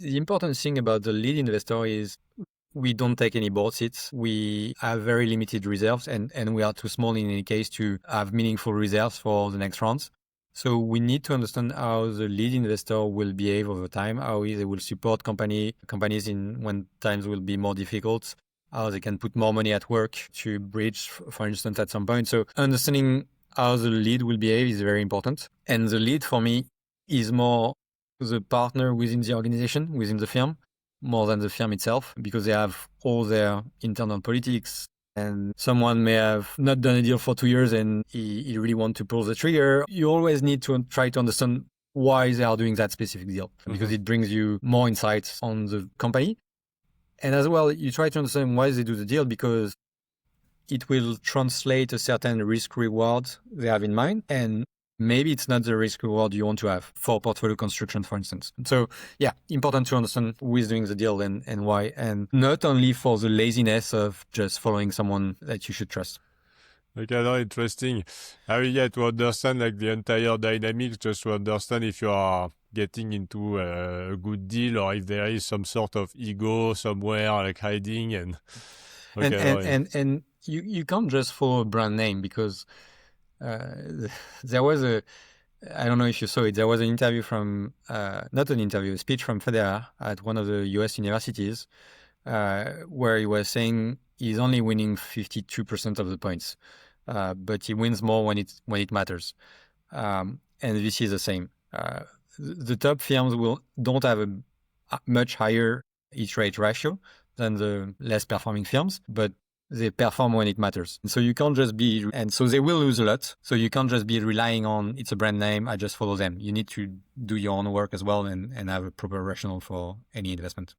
The important thing about the lead investor is we don't take any board seats. We have very limited reserves and we are too small in any case to have meaningful reserves for the next rounds. So we need to understand how the lead investor will behave over time, how they will support companies in when times will be more difficult, how they can put more money at work to bridge, for instance, at some point. So understanding how the lead will behave is very important. And the lead for me is more the partner within the organization, within the firm, more than the firm itself, because they have all their internal politics. And someone may have not done a deal for 2 years and he really wants to pull the trigger. You always need to try to understand why they are doing that specific deal, because it brings you more insights on the company. And as well, you try to understand why they do the deal, because it will translate a certain risk reward they have in mind. And maybe it's not the risk reward you want to have for portfolio construction, for instance. So yeah, important to understand who is doing the deal and why, and not only for the laziness of just following someone that you should trust. Okay, no, interesting. To understand like the entire dynamics, just to understand if you are getting into a good deal or if there is some sort of ego somewhere like hiding and And you can't just follow a brand name, because there was I don't know if you saw it, there was an interview from, not an interview, a speech from Federer at one of the US universities, where he was saying he's only winning 52% of the points, but he wins more when it matters. And this is the same. The top firms don't have a much higher hit rate ratio than the less performing firms, but they perform when it matters. So you can't just and so they will lose a lot. So you can't just be relying on, it's a brand name, I just follow them. You need to do your own work as well and have a proper rationale for any investment.